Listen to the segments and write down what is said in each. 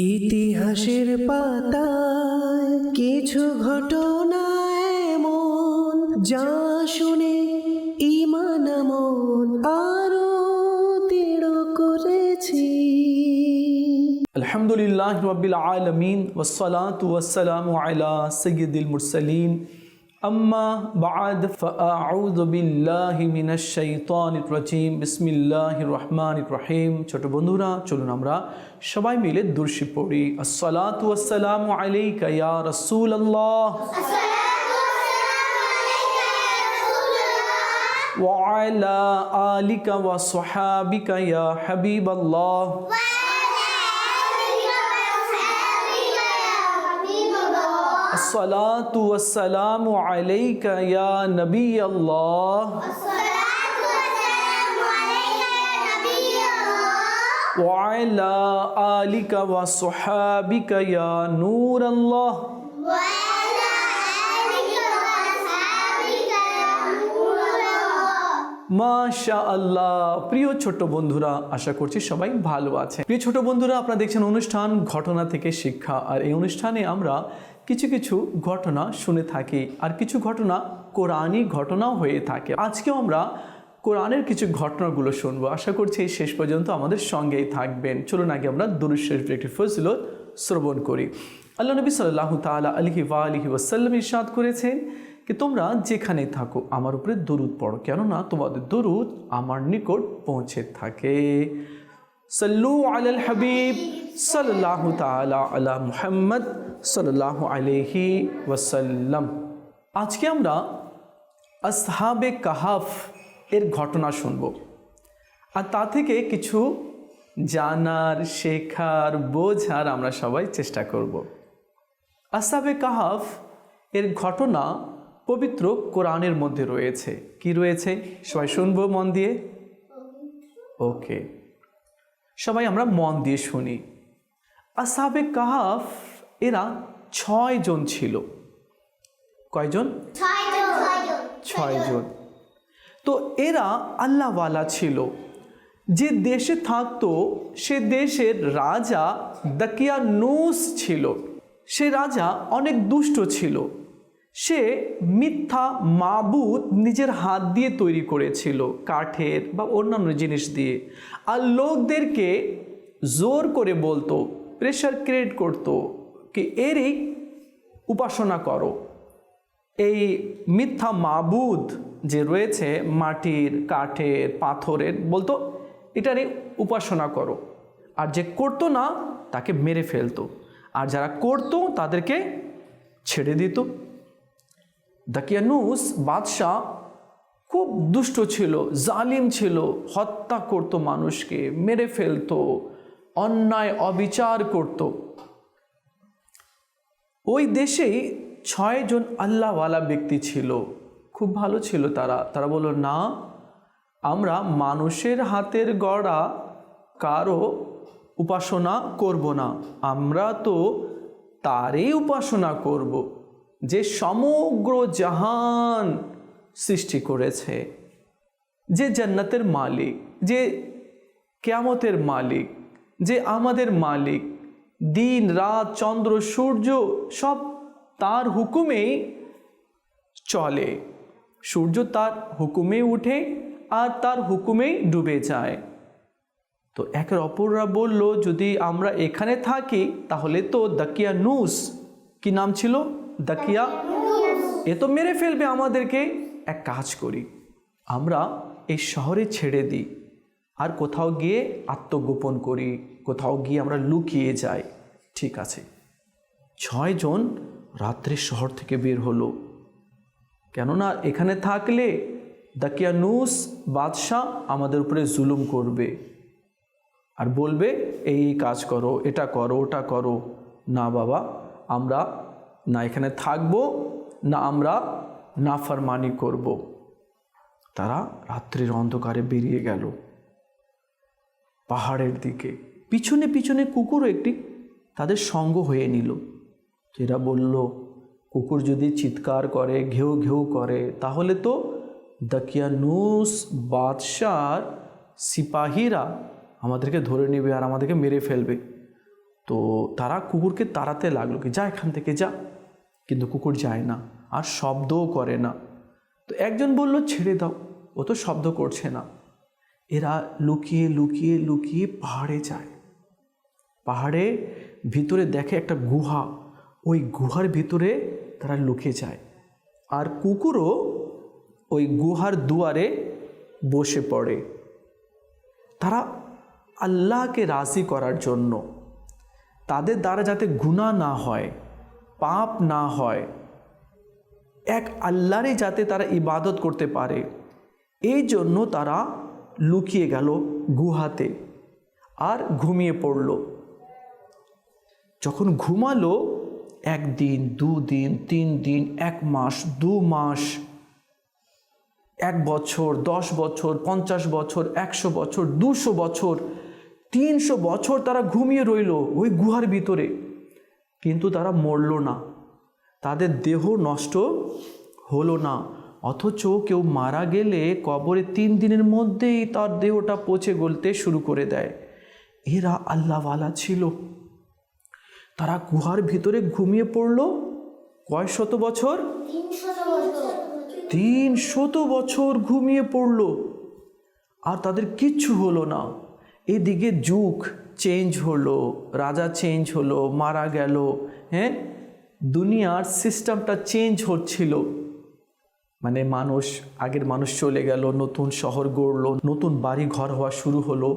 ইতিহাসের পাতায় কিছু ঘটনা এমন যা শুনে ঈমান আমল আরো দৃঢ় করেছি। আলহামদুলিল্লাহি রাব্বিল আলামিন ওয়াসসালাতু ওয়াসসালামু আলা সাইয়্যিদিল মুরসালিন আম্মা বা'দ ফাআউযু বিল্লাহি মিনাশ শাইতানির রাজীম বিসমিল্লাহির রহমানির রহিম। ছোট বন্ধুরা, চলুন আমরা সবাই মিলে দুরূদ শরীফ পড়ি। আসসালাতু ওয়াসসালামু আলাইকা ইয়া রাসূলুল্লাহ ওয়া আলা আলিকা ওয়া সাহাবিকা ইয়া হাবিবাল্লাহ। अस्सलातु वस्सलामु अलैका या नबी अल्लाह व अला आलिका व सहाबिका या नूर अल्लाह। মাশাআল্লাহ। প্রিয় ছোট বন্ধুরা, আশা করছি সবাই ভালো আছে। প্রিয় ছোট বন্ধুরা, আপনারা দেখছেন অনুষ্ঠান ঘটনা থেকে শিক্ষা, আর এই অনুষ্ঠানে আমরা কিছু কিছু ঘটনা শুনে থাকি, আর কিছু ঘটনা কোরআনী ঘটনাও হয়ে থাকে। আজকেও আমরা কোরআনের কিছু ঘটনাগুলো শুনবো। আশা করছি এই শেষ পর্যন্ত আমাদের সঙ্গেই থাকবেন। চলুন আগে আমরা দুরূদ শরীফের একটি ফজিলত শ্রবণ করি। আল্লাহ নবী সাল্লাল্লাহু তাআলা আলাইহি ওয়া আলিহি ওয়াসাল্লাম ইরশাদ করেছেন কি, তোমরা যেখানে থাকো আমার উপরে দরুদ পড়ো, কেননা তোমাদের দরুদ আমার নিকট পৌঁছে থাকে। সাল্লু আলাল হাবিব সাল্লাল্লাহু তাআলা আলা মুহাম্মদ সাল্লাল্লাহু আলাইহি ওয়াসাল্লাম। আজকে আমরা আসহাবে কাহাফ এর ঘটনা শুনব, আর তা থেকে কিছু জানার, শেখার, বোঝার আমরা সবাই চেষ্টা করব। আসহাবে কাহাফ এর ঘটনা পবিত্র কোরআনের মধ্যে রয়েছে। কি রয়েছে সবাই শুনবো মন দিয়ে? ওকে, সবাই আমরা মন দিয়ে শুনি। আসহাবে কাহাফ এরা 6 জন ছিল। কয়জন? 6 জন। তো এরা আল্লাহওয়ালা ছিল। যে দেশে থাকতো সে দেশের রাজা দাকিয়ানুস ছিল। সে রাজা অনেক দুষ্ট ছিল। সে মিথ্যা মাবুদ নিজের হাত দিয়ে তৈরি করেছিল, কাঠের বা অন্যান্য জিনিস দিয়ে, আর লোকদেরকে জোর করে বলতো, প্রেশার ক্রিয়েট করতো কি এরই উপাসনা করো। এই মিথ্যা মাবুদ যে রয়েছে মাটির, কাঠের, পাথরের, বলতো এটারই উপাসনা করো। আর যে করতো না তাকে মেরে ফেলতো, আর যারা করতো তাদেরকে ছেড়ে দিত। দাকিয়ানুস বাদশাহ খুব দুষ্ট ছিল, জালিম ছিল, হত্যা করত, মানুষকে মেরে ফেলতো, অন্যায় অবিচার করত। ওই দেশেই 6 জন আল্লাহওয়ালা ব্যক্তি ছিল, খুব ভালো ছিল তারা বলল, না, আমরা মানুষের হাতের গড়া কারো উপাসনা করব না, আমরা তো তারই উপাসনা করব যে সমগ্র জাহান সৃষ্টি করেছে, যে জান্নাতের মালিক, যে কিয়ামতের মালিক, যে আমাদের মালিক। দিন রাত চন্দ্র সূর্য সব তার হুকুমেই চলে। সূর্য তার হুকুমে উঠে আর তার হুকুমেই ডুবে যায়। তো একের অপররা বলল, যদি আমরা এখানে থাকি তাহলে তো দাকিয়ানুস, কি নাম ছিল? দাকিয়ানুস, এ তো মেরে ফেলবে আমাদেরকে। এক কাজ করি, আমরা এই শহরে ছেড়ে দিই, আর কোথাও গিয়ে আত্মগোপন করি, কোথাও গিয়ে আমরা লুকিয়ে যাই। ঠিক আছে। 6 জন রাত্রে শহর থেকে বের হলো, কেননা এখানে থাকলে দাকিয়ানুস বাদশাহ আমাদের উপরে জুলুম করবে আর বলবে এই কাজ করো, এটা করো, ওটা করো। না বাবা, আমরা না এখানে থাকবো, না আমরা নাফরমানি করব। তারা রাত্রির অন্ধকারে বেরিয়ে গেল পাহাড়ের দিকে। পিছনে পিছনে কুকুরও একটি তাদের সঙ্গ হয়ে নিল। এরা বলল, কুকুর যদি চিৎকার করে, ঘেউ ঘেউ করে, তাহলে তো দাকিয়ানুস বাদশার সিপাহীরা আমাদেরকে ধরে নেবে আর আমাদেরকে মেরে ফেলবে। তো তারা কুকুরকে তাড়াতে লাগলো, কি যা এখান থেকে যা, কিন্তু কুকুর যায় না আর শব্দও করে না। তো একজন বলল ছেড়ে দাও, ও তো শব্দ করছে না। এরা লুকিয়ে লুকিয়ে লুকিয়ে পাহাড়ে যায়। পাহাড়ে ভিতরে দেখে একটা গুহা, ওই গুহার ভিতরে তারা লুকিয়ে যায়। আর কুকুরও ওই গুহার দুয়ারে বসে পড়ে। তারা আল্লাহকে রাজি করার জন্য, তাদের দ্বারা যাতে গুনাহ না হয়, পাপ না হয়, এক আল্লাহরই যাতে তারা ইবাদত করতে পারে, এই জন্য তারা লুকিয়ে গেল গুহাতে আর ঘুমিয়ে পড়ল। যখন ঘুমালো, 1 দিন 2 দিন 3 দিন, 1 মাস 2 মাস, 1 বছর, 10 বছর, 50 বছর, 100 বছর, 200 বছর, 300 বছর তারা ঘুমিয়ে রইল ওই গুহার ভিতরে, কিন্তু তারা মরল না, তাদের দেহ নষ্ট হলো না। অথচ কেউ মারা গেলে কবরে 3 দিনের মধ্যেই তার দেহটা পচে গলতে শুরু করে দেয়। এরা আল্লাহওয়ালা ছিল। তারা গুহার ভিতরে ঘুমিয়ে পড়ল কয় শত বছর? 300 বছর ঘুমিয়ে পড়ল, আর তাদের কিচ্ছু হলো না। এদিকে যুগ চেঞ্জ হলো, রাজা চেঞ্জ হলো, মারা গেল, হ্যাঁ, দুনিয়ার সিস্টেমটা চেঞ্জ হচ্ছিল। মানে আগের মানুষ চলে গেল, নতুন শহর গড়লো, নতুন বাড়ি ঘর হওয়া শুরু হলো।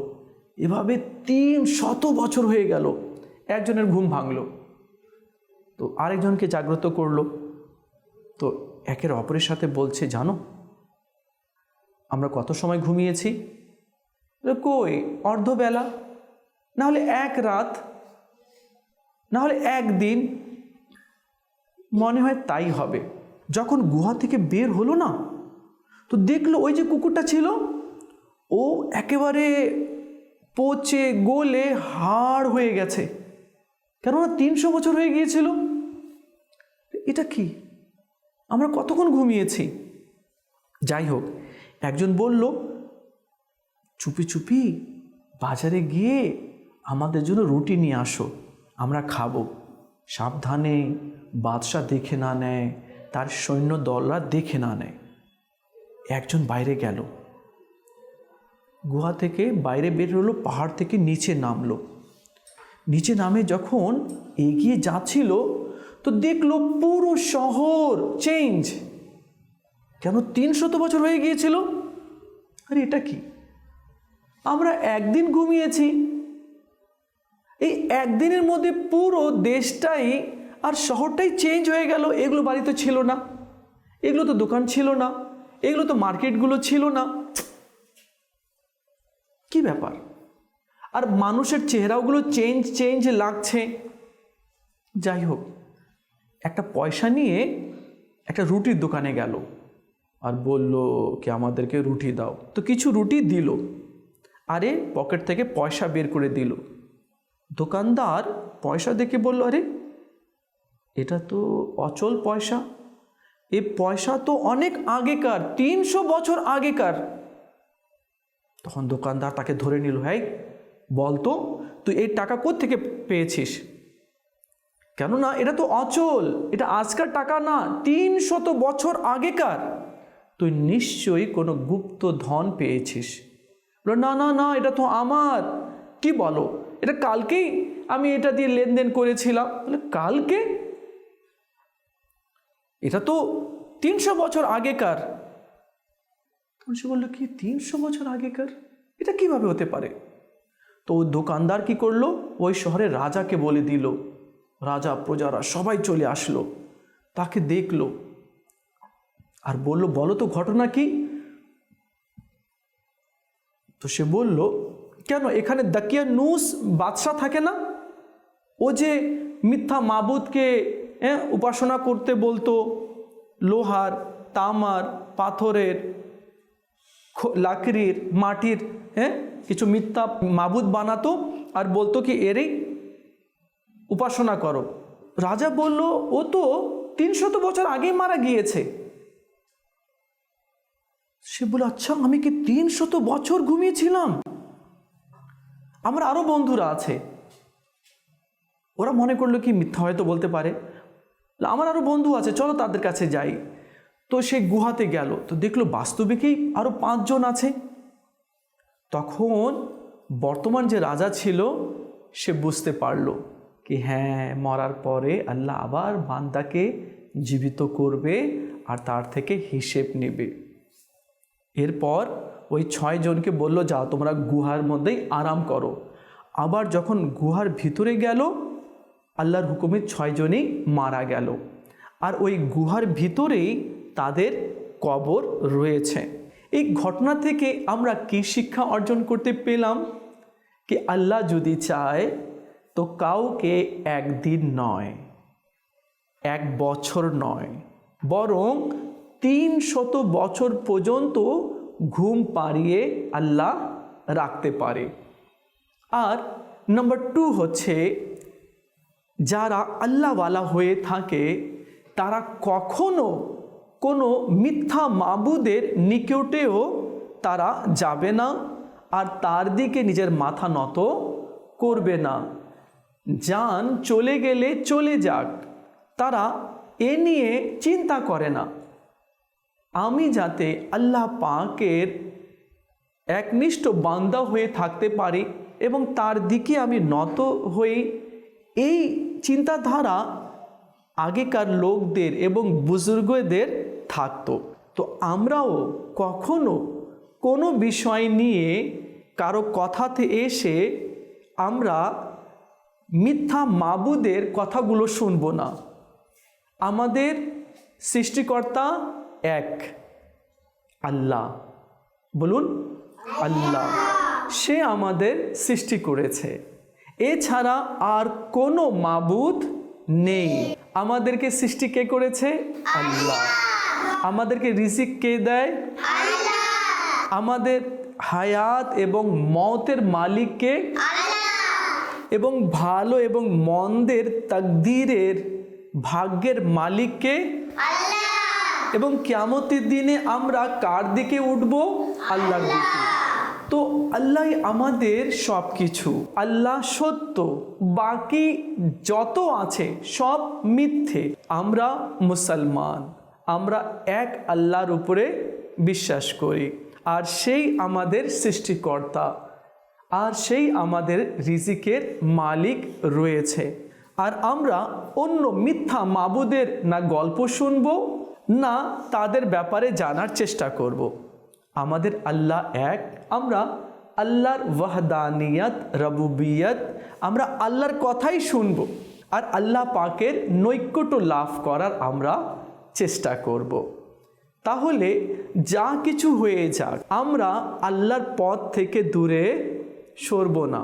এভাবে 300 বছর হয়ে গেল। একজনের ঘুম ভাঙলো, তো আরেকজনকে জাগ্রত করলো। তো একের অপরের সাথে বলছে, জানো আমরা কত সময় ঘুমিয়েছি? কই, অর্ধবেলা, না হলে 1 রাত, না হলে 1 দিন, মনে হয় তাই হবে। যখন গুহা থেকে বের হলো না, তো দেখলো ওই যে কুকুরটা ছিল, ও একেবারে পচে গলে হাড় হয়ে গেছে, কেননা 300 বছর হয়ে গিয়েছিল। এটা কি, আমরা কতক্ষণ ঘুমিয়েছি? যাই হোক, একজন বলল, চুপি চুপি বাজারে গিয়ে আমাদের জন্য রুটি নিয়ে আসো, আমরা খাবো। সাবধানে বাদশা দেখে না নেয়, তার সৈন্য দলরা দেখে না নেয়। একজন বাইরে গেল, গুহা থেকে বাইরে বের হলো, পাহাড় থেকে নিচে নামলো। নিচে নামে যখন এগিয়ে যাচ্ছিল, তো দেখলো পুরো শহর চেঞ্জ। কেন? 300 বছর হয়ে গিয়েছিল। আরে এটা কি, আমরা 1 দিন ঘুমিয়েছি, এই 1 দিনের মধ্যে পুরো দেশটাই আর শহরটাই চেঞ্জ হয়ে গেল। এগুলো বাড়িতে ছিল না, এগুলো তো দোকান ছিল না, এগুলো তো মার্কেটগুলো ছিল না, কি ব্যাপার? আর মানুষের চেহারাগুলো চেঞ্জ লাগছে। যাই হোক, একটা পয়সা নিয়ে একটা রুটির দোকানে গেল আর বলল কি আমাদেরকে রুটি দাও। তো কিছু রুটি দিল, আরে পকেট থেকে পয়সা বের করে দিল। দোকানদার পয়সা দেখে বলল, আরে এটা তো অচল পয়সা, এই পয়সা তো অনেক আগেকার, 300 বছর আগেকার। তখন দোকানদার তাকে ধরে নিল, হ্যাঁ বলতো তুই এই টাকা কোত্থেকে পেয়েছিস? কেননা এটা তো অচল, এটা আজকার টাকা না, 300 বছর আগেকার। তুই নিশ্চয়ই কোনো গুপ্ত ধন পেয়েছিস। না না না, এটা তো আমার। কি বলো? এটা কালকেই আমি এটা দিয়ে লেনদেন করেছিলাম। বলে কালকে? এটা তো 300 বছর আগেকার। তখন সে বললো, কি 300 বছর আগেকার? এটা কিভাবে হতে পারে? তো ওই দোকানদার কি করলো, ওই শহরের রাজাকে বলে দিল। রাজা প্রজারা সবাই চলে আসলো, তাকে দেখলো আর বলল, বলো তো ঘটনা কি? তো সে বলল, কেন এখানে দাকিয়ানুস বাদশা থাকে না? ও যে মিথ্যা মাবুদকে উপাসনা করতে বলতো, লোহার, তামার, পাথরের, লাকড়ির, মাটির কিছু মিথ্যা মাবুদ বানাতো আর বলতো কি এরই উপাসনা করো। রাজা বলল, ও তো 300 বছর আগেই মারা গিয়েছে। সে বলে, আচ্ছা আমি কি 300 বছর ঘুমিয়েছিলাম? আমার আরো বন্ধুরা আছে, ওরা মনে করলো কি মিথ্যা হয়তো বলতে পারে, আমার আরও বন্ধু আছে, চলো তাদের কাছে যাই। তো সে গুহাতে গেল, তো দেখলো বাস্তবিকই আরও 5 জন আছে। তখন বর্তমান যে রাজা ছিল সে বুঝতে পারলো কি হ্যাঁ, মরার পরে আল্লাহ আবার বান্দাকে জীবিত করবে আর তার থেকে হিসেব নেবে। এরপর ওই 6 জনকে বললো, যাও তোমরা গুহার মধ্যেই আরাম করো। আবার যখন গুহার ভিতরে গেল, আল্লাহর হুকুমে 6 জনই মারা গেল, আর ওই গুহার ভিতরেই তাদের কবর রয়েছে। এই ঘটনা থেকে আমরা কি শিক্ষা অর্জন করতে পেলাম? কি আল্লাহ যদি চায় তো কাউকে একদিন নয়, 1 বছর নয়, বরং 300 বছর পর্যন্ত ঘুম পাড়িয়ে আল্লাহ রাখতে পারে। আর নাম্বার 2 হচ্ছে, যারা আল্লাহওয়ালা হয়ে থাকে তারা কখনো কোনো মিথ্যা মাবুদের নিকটেও তারা যাবে না আর তার দিকে নিজের মাথা নত করবে না। জান চলে গেলে চলে যাক, তারা এ নিয়ে চিন্তা করে না। আমি যাতে আল্লাহ পাকের একনিষ্ঠ বান্দা হয়ে থাকতে পারি এবং তার দিকে আমি নত হই, এই চিন্তাধারা আগেকার লোকদের এবং বুজুর্গদের থাকতো। তো আমরাও কখনো কোনো বিষয় নিয়ে কারো কথাতে এসে আমরা মিথ্যা মাবুদের কথাগুলো শুনব না। আমাদের সৃষ্টিকর্তা এক, আল্লাহ। বলুন আল্লাহ, সে আমাদের সৃষ্টি করেছে, এছাড়া আর কোনো মাবুদ নেই। আমাদেরকে সৃষ্টি কে করেছে? আল্লাহ। আমাদেরকে রিজিক কে দেয়? আল্লাহ। আমাদের হায়াত এবং মওতের মালিক কে? আল্লাহ। এবং ভালো এবং মন্দের তাকদীরের ভাগ্যের মালিক কে? আল্লাহ। এবং কিয়ামতের দিনে আমরা কার দিকে উঠব? আল্লাহর দিকে। তো আল্লাহ আমাদের সব কিছু। আল্লাহ সত্য, বাকি যত আছে সব মিথ্যে। আমরা মুসলমান, আমরা এক আল্লাহর উপরে বিশ্বাস করি, আর সেই আমাদের সৃষ্টিকর্তা, আর সেই আমাদের রিজিকের মালিক রয়েছে। আর আমরা অন্য মিথ্যা মাবুদের না গল্প শুনব, না তাদের ব্যাপারে জানার চেষ্টা করব। আমাদের আল্লাহ এক, আমরা আল্লাহর ওয়াহদানিয়ত, রবুবিয়ত, আমরা আল্লাহর কথাই শুনব আর আল্লাহ পাকের নৈকট্য লাভ করার আমরা চেষ্টা করব। তাহলে যা কিছু হয়ে যাক, আমরা আল্লাহর পথ থেকে দূরে সরব না,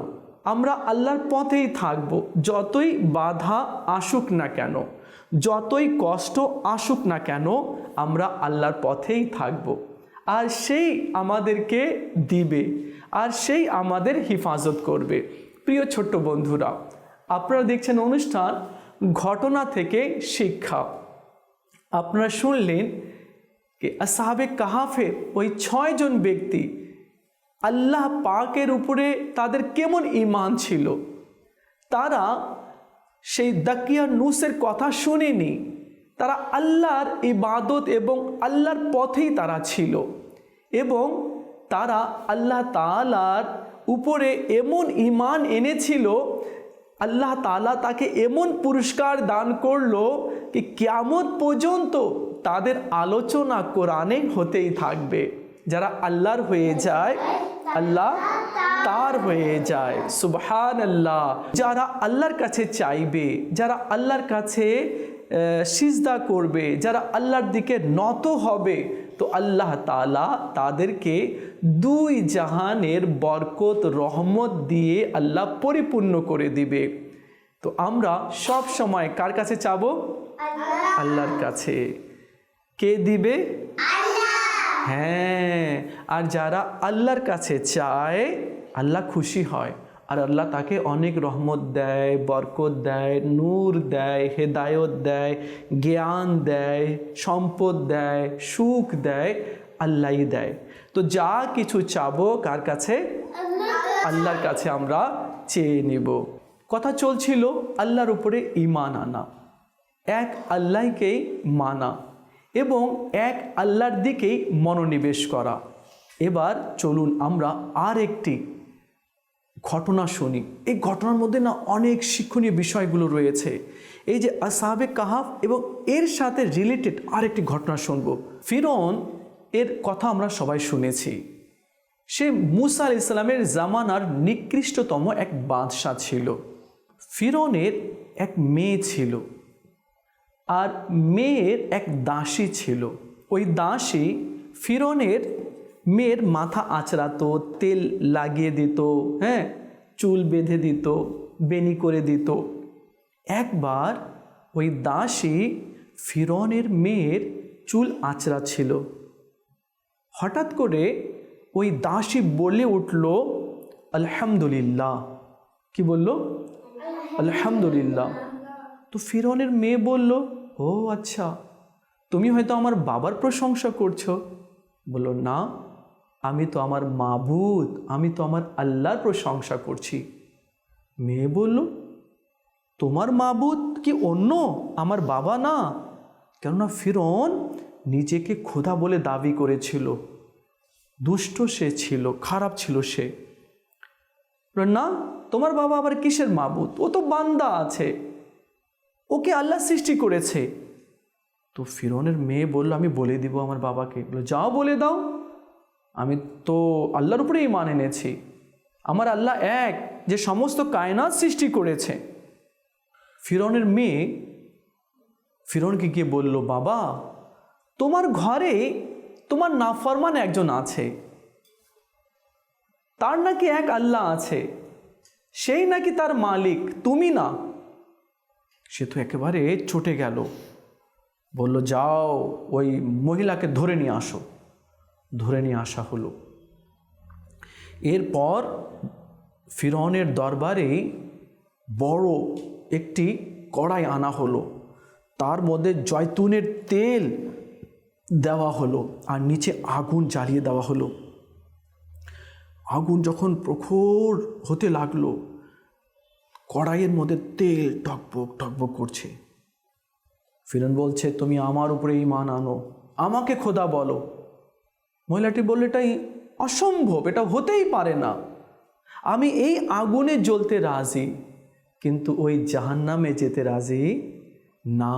আমরা আল্লাহর পথেই থাকব। যতই বাধা আসুক না কেন, যতই কষ্ট আসুক না কেন, আমরা আল্লাহর পথেই থাকব। আর সেই আমাদেরকে দিবে, আর সেই আমাদের হেফাজত করবে। প্রিয় ছোট্ট বন্ধুরা, আপনারা দেখছেন অনুষ্ঠান ঘটনা থেকে শিক্ষা। আপনারা শুনলেন যে আসহাবে কাহাফের ওই 6 জন ব্যক্তি আল্লাহ পাকের উপরে তাদের কেমন ঈমান ছিল। তারা সেই দাকিয়ানুসের কথা শুনেনি, তারা আল্লাহর ইবাদত এবং আল্লাহর পথেই তারা ছিল, এবং তারা আল্লাহ তাআলার উপরে এমন ঈমান এনেছিল, আল্লাহ তাআলা তাকে এমন পুরস্কার দান করলো কি কিয়ামত পর্যন্ত তাদের আলোচনা কোরআনে হতেই থাকবে। যারা আল্লাহর হয়ে যায়, আল্লাহ তার হয়ে যায়। সুবহানাল্লাহ। যারা আল্লাহর কাছে চাইবে, যারা আল্লাহর কাছে সিজদা করবে, যারা আল্লাহর দিকে নত হবে, তো আল্লাহ তাআলা তাদেরকে 2 জাহানের বরকত রহমত দিয়ে আল্লাহ পরিপূর্ণ করে দিবে। তো আমরা সব সময় কার কাছে চাবো? আল্লাহর কাছে। কে দিবে? হ্যাঁ, আর যারা আল্লাহর কাছে চায় আল্লাহ খুশি হয়, আর আল্লাহ তাকে অনেক রহমত দেয়, বরকত দেয়, নূর দেয়, হেদায়ত দেয়, জ্ঞান দেয়, সম্পদ দেয়, সুখ দেয়, আল্লাহই দেয়। তো যা কিছু চাবো কার কাছে? আল্লাহর কাছে আমরা চেয়ে নেব। কথা চলছিল আল্লাহর উপরে ঈমান আনা, এক আল্লাহকেই মানা এবং এক আল্লাহর দিকেই মনোনিবেশ করা। এবার চলুন আমরা আর একটি ঘটনা শুনি। এই ঘটনার মধ্যে না অনেক শিক্ষণীয় বিষয়গুলো রয়েছে। এই যে আসহাবে কাহাফ এবং এর সাথে রিলেটেড আরেকটি ঘটনা শুনব। ফিরৌন এর কথা আমরা সবাই শুনেছি। সে মুসা আলাইহিস সালামের জামানার নিকৃষ্টতম এক বাদশা ছিল। ফিরৌনের এক মেয়ে ছিল আর মেয়ের এক দাসী ছিল। ওই দাসী ফিরৌনের মেয়ের মাথা আঁচড়াতো, তেল লাগিয়ে দিত, হ্যাঁ, চুল বেঁধে দিত, বেনি করে দিত। একবার ওই দাসী ফিরৌনের মেয়ের চুল আঁচড়াচ্ছিল। হঠাৎ করে ওই দাসী বলে উঠল আলহামদুলিল্লাহ। কি বলল? আলহামদুলিল্লাহ। তো ফিরৌনের মেয়ে বলল, ও আচ্ছা, তুমি হয়তো আমার বাবার প্রশংসা করছো। বলল, না, আমি তো আমার মাবুদ, আমি তো আমার আল্লাহর প্রশংসা করছি। মেয়ে বলল, তোমার মাবুদ কি অন্য, আমার বাবা না? কেননা ফিরৌন নিজেকে খোদা বলে দাবি করেছিল। দুষ্ট সে ছিল, খারাপ ছিল সে। না, তোমার বাবা আবার কিসের মাবুদ? ও তো বান্দা আছে, ওকে আল্লাহ সৃষ্টি করেছে। তো ফিরৌনের মেয়ে বলল, আমি বলে দিব আমার বাবাকে। বলল, যাও বলে দাও, আমি তো আল্লাহর উপরে ঈমান এনেছি, আমার আল্লাহ এক, যে সমস্ত কায়নাত সৃষ্টি করেছে। ফিরৌনের মেয়ে ফিরৌনকে গিয়ে বলল, বাবা, তোমার ঘরে তোমার নাফরমান একজন আছে, তার নাকি এক আল্লাহ আছে, সেই নাকি তার মালিক, তুমি না। সে তো একেবারে চটে গেল। বলল, যাও ওই মহিলাকে ধরে নিয়ে আসো। ধরে নিয়ে আসা হলো। এরপর ফিরৌনের দরবারে বড় একটি কড়াই আনা হলো, তার মধ্যে জয়তুনের তেল দেওয়া হলো আর নিচে আগুন জ্বালিয়ে দেওয়া হলো। আগুন যখন প্রখর হতে লাগলো, কড়াইয়ের মধ্যে তেল টকবক টকবক করছে। ফিরৌন বলছে, তুমি আমার উপরে ঈমান আনো, আমাকে খোদা বলো। মহিলাটি বলল, এটাই অসম্ভব, এটা হতেই পারে না, আমি এই আগুনে জ্বলতে রাজি, কিন্তু ওই জাহান্নামে যেতে রাজি না।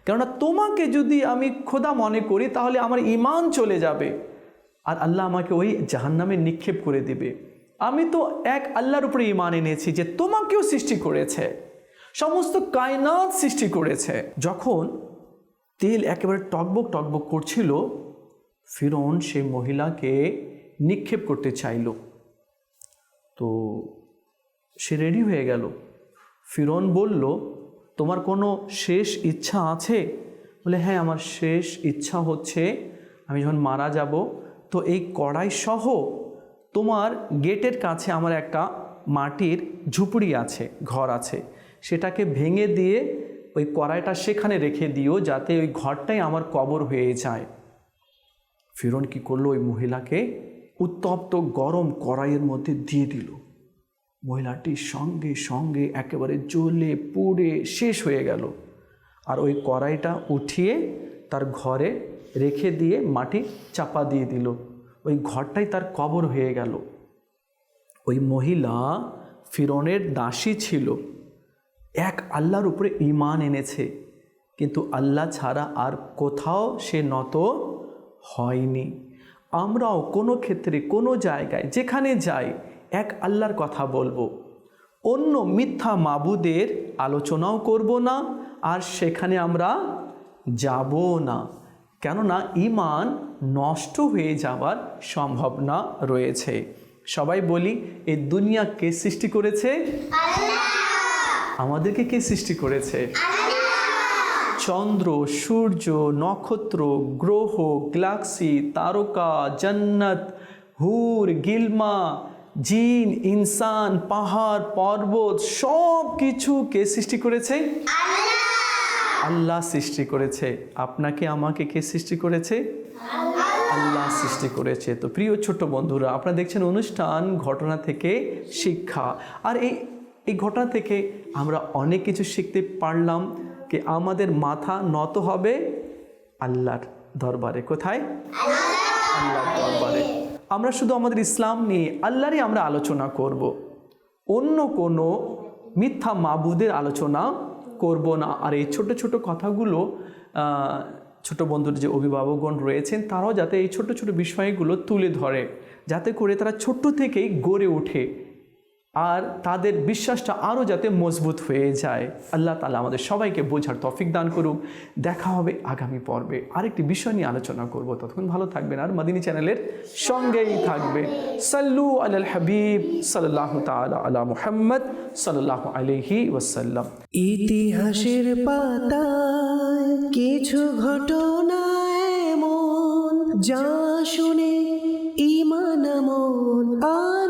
কেননা তোমাকে যদি আমি খোদা মনে করি তাহলে আমার ঈমান চলে যাবে আর আল্লাহ আমাকে ওই জাহান্নামে নিক্ষেপ করে দিবে। আমি তো এক আল্লাহর উপরে ঈমান এনেছি যে তোমাকেও সৃষ্টি করেছে, সমস্ত কায়নাত সৃষ্টি করেছে। যখন তেল একেবারে টকবক টকবক করছিল, ফিরৌন সেই মহিলাকে নিক্ষেপ করতে চাইল। তো সে রেডি হয়ে গেল। ফিরৌন বলল, তোমার কোনো শেষ ইচ্ছা আছে? বলে, হ্যাঁ, আমার শেষ ইচ্ছা হচ্ছে আমি যখন মারা যাব তো এই কড়াই সহ তোমার গেটের কাছে আমার একটা মাটির ঝুপড়ি আছে, ঘর আছে, সেটাকে ভেঙে দিয়ে ওই কড়াইটা সেখানে রেখে দিও, যাতে ওই ঘরটাই আমার কবর হয়ে যায়। ফিরৌন কি করলো, ওই মহিলাকে উত্তপ্ত গরম কড়াইয়ের মধ্যে দিয়ে দিল। মহিলাটি সঙ্গে সঙ্গে একেবারে জ্বলে পুড়ে শেষ হয়ে গেল। আর ওই কড়াইটা উঠিয়ে তার ঘরে রেখে দিয়ে মাটি চাপা দিয়ে দিল। ওই ঘরটাই তার কবর হয়ে গেল। ওই মহিলা ফিরৌনের দাসী ছিল, এক আল্লাহর উপরে ঈমান এনেছে, কিন্তু আল্লাহ ছাড়া আর কোথাও সে নত হয়নি। আমরাও কোনো ক্ষেত্রে, কোনো জায়গায় যেখানে যাই, এক আল্লাহর কথা বলবো, অন্য মিথ্যা মাবুদের আলোচনাও করব না, আর সেখানে আমরা যাব না। কেননা ঈমান নষ্ট হয়ে যাবার সম্ভাবনা রয়েছে। সবাই বলি, এই দুনিয়া কে সৃষ্টি করেছে? আল্লাহ। আমাদেরকে কে সৃষ্টি করেছে? আল্লাহ। চন্দ্র, সূর্য, নক্ষত্র, গ্রহ, গ্যালাক্সি, তারকা, জান্নাত, হুর, গিলমা, জিন, ইনসান, পাহাড়, পর্বত, সব কিছু কে সৃষ্টি করেছে? আল্লাহ। আল্লাহ সৃষ্টি করেছে। আপনাকে আমাকে কে সৃষ্টি করেছে? আল্লাহ সৃষ্টি করেছে। তো প্রিয় ছোট বন্ধুরা, আপনারা দেখছেন অনুষ্ঠান ঘটনা থেকে শিক্ষা। আর এই এই ঘটনা থেকে আমরা অনেক কিছু শিখতে পারলাম কি আমাদের মাথা নত হবে আল্লাহর দরবারে। কোথায়? আল্লাহর দরবারে। আমরা শুধু আমাদের ইসলাম নিয়ে আল্লাহরই আমরা আলোচনা করব, অন্য কোনো মিথ্যা মাবুদের আলোচনা করব না। আর এই ছোট ছোট কথাগুলো ছোট বন্ধুর যে অভিভাবকগণ রয়েছেন তারাও যাতে এই ছোট ছোট বিষয়গুলো তুলে ধরে, যাতে করে তারা ছোট্ট থেকেই গড়ে ওঠে আর তাদের বিশ্বাসটা আরও যাতে মজবুত হয়ে যায়। আল্লাহ তাআলা আমাদের সবাইকে বোঝার তৌফিক দান করুক। দেখা হবে আগামী পর্বে, আরেকটি বিষয় নিয়ে আলোচনা করব। ততক্ষণ ভালো থাকবেন আর মাদিনী চ্যানেলের সঙ্গেই থাকবেন। সাল্লু আলাল হাবিব সাল্লাল্লাহু তাআলা আলা মুহাম্মদ সাল্লাল্লাহু আলাইহি ওয়াসাল্লাম। ইতিহাসের পাতায় কিছু ঘটনা এমন যা শুনে ঈমান আমল